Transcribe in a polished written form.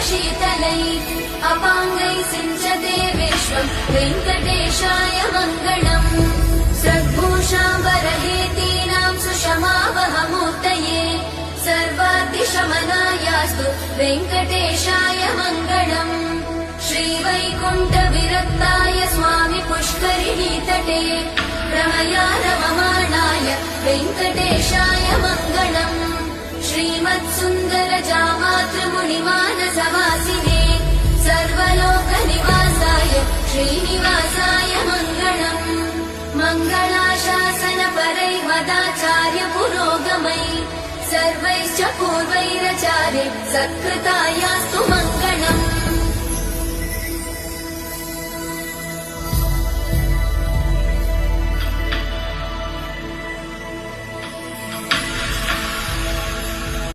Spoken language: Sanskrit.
शीतलैः अपाङ्गैः सिञ्चते विश्वम् वेङ्कटेशाय मङ्गलम् सद्भूषाम्बरहेतीनां सुषमावहमूर्तये सर्वाद्रिशमनायास्तु वेङ्कटेशाय मङ्गलम् श्रीवैकुण्ठविरक्ताय स्वामि पुष्करिणीतटे रमयारममाणाय वेङ्कटेशाय मङ्गलम् श्रीमत्सुन्दरजामातृमुनिमानसवासिने सर्वलोकनिवासाय श्रीनिवासाय मङ्गलम् मङ्गलाशासनपरैर्मदाचार्य पुरोगमैः सर्वैश्च पूर्वैराचार्यैः सत्कृतायास्तु